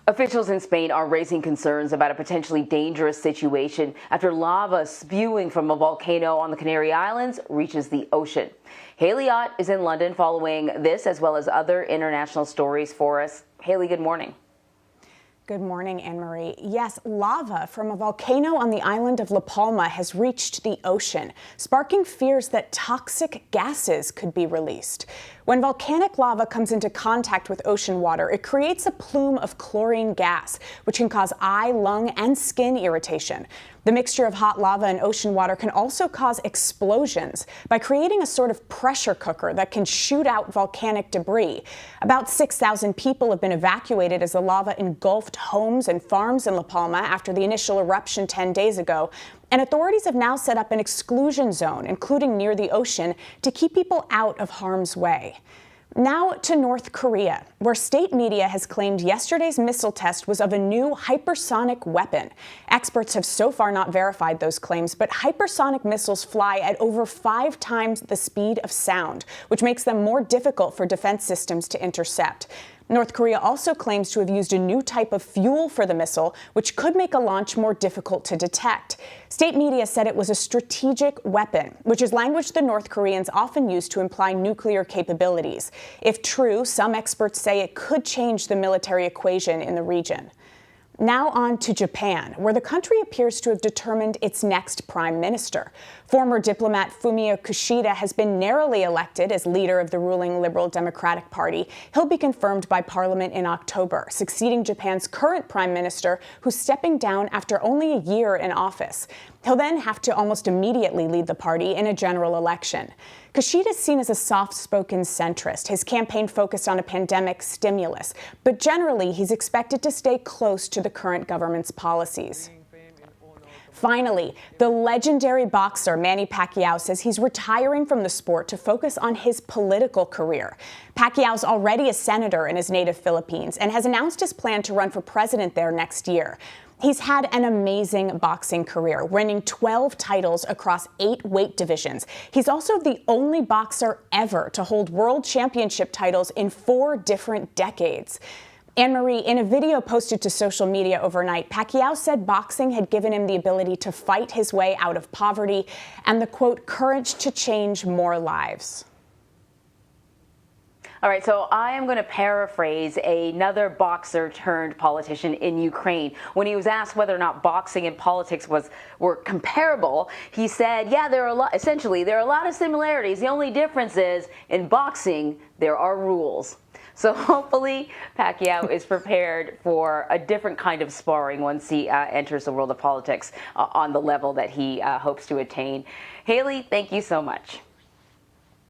Officials in Spain are raising concerns about a potentially dangerous situation after lava spewing from a volcano on the Canary Islands reaches the ocean. Haley Ott is in London following this as well as other international stories for us. Haley, good morning. Good morning, Anne-Marie. Yes, lava from a volcano on the island of La Palma has reached the ocean, sparking fears that toxic gases could be released. When volcanic lava comes into contact with ocean water, it creates a plume of chlorine gas, which can cause eye, lung, and skin irritation. The mixture of hot lava and ocean water can also cause explosions by creating a sort of pressure cooker that can shoot out volcanic debris. About 6,000 people have been evacuated as the lava engulfed homes and farms in La Palma after the initial eruption 10 days ago. And authorities have now set up an exclusion zone, including near the ocean, to keep people out of harm's way. Now to North Korea, where state media has claimed yesterday's missile test was of a new hypersonic weapon. Experts have so far not verified those claims, but hypersonic missiles fly at over 5 times the speed of sound, which makes them more difficult for defense systems to intercept. North Korea also claims to have used a new type of fuel for the missile, which could make a launch more difficult to detect. State media said it was a strategic weapon, which is language the North Koreans often use to imply nuclear capabilities. If true, some experts say it could change the military equation in the region. Now on to Japan, where the country appears to have determined its next prime minister. Former diplomat FUMIO KISHIDA has been narrowly elected as leader of the ruling Liberal Democratic Party. He'll be confirmed by Parliament in October, succeeding Japan's current prime minister, who's stepping down after only a year in office. He'll then have to almost immediately lead the party in a general election. Kishida is seen as a soft-spoken centrist. His campaign focused on a pandemic stimulus, but generally he's expected to stay close to the current government's policies. Finally, the legendary boxer Manny Pacquiao says he's retiring from the sport to focus on his political career. Pacquiao's already a senator in his native Philippines and has announced his plan to run for president there next year. He's had an amazing boxing career, winning 12 titles across 8 weight divisions. He's also the only boxer ever to hold world championship titles in 4 different decades. Anne-Marie, in a video posted to social media overnight, Pacquiao said boxing had given him the ability to fight his way out of poverty and the, quote, courage to change more lives. All right, so I am going to paraphrase another boxer turned politician in Ukraine. When he was asked whether or not boxing and politics were comparable, he said, yeah, there are a lot of similarities. The only difference is in boxing, there are rules. So hopefully Pacquiao is prepared for a different kind of sparring once he enters the world of politics on the level that he hopes to attain. Haley, thank you so much.